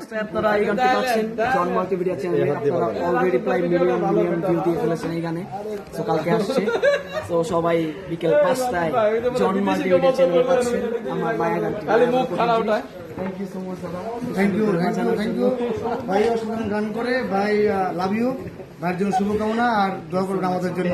পাঁচটায় আপনারা এই গানটি পাচ্ছেন জন মাল্টিমিডিয়া চ্যানেলে। আপনারা অলরেডি প্রায় মিলিয়ন ভিউ দিয়ে ফেলেছেন এই গানে। তো কালকে আসছে, তো সবাই বিকেল 5টায় জন মাল্টিমিডিয়া চ্যানেলে পাচ্ছেন আমার মায়া গানটি। থ্যাংক ইউ সো মাচ দাদা। থ্যাংক ইউ ভাই। অসাধারণ গান করে ভাই, লাভ ইউ। ভাইয়ের জন্য শুভকামনা আর দোয়া করুন আমাদের জন্য।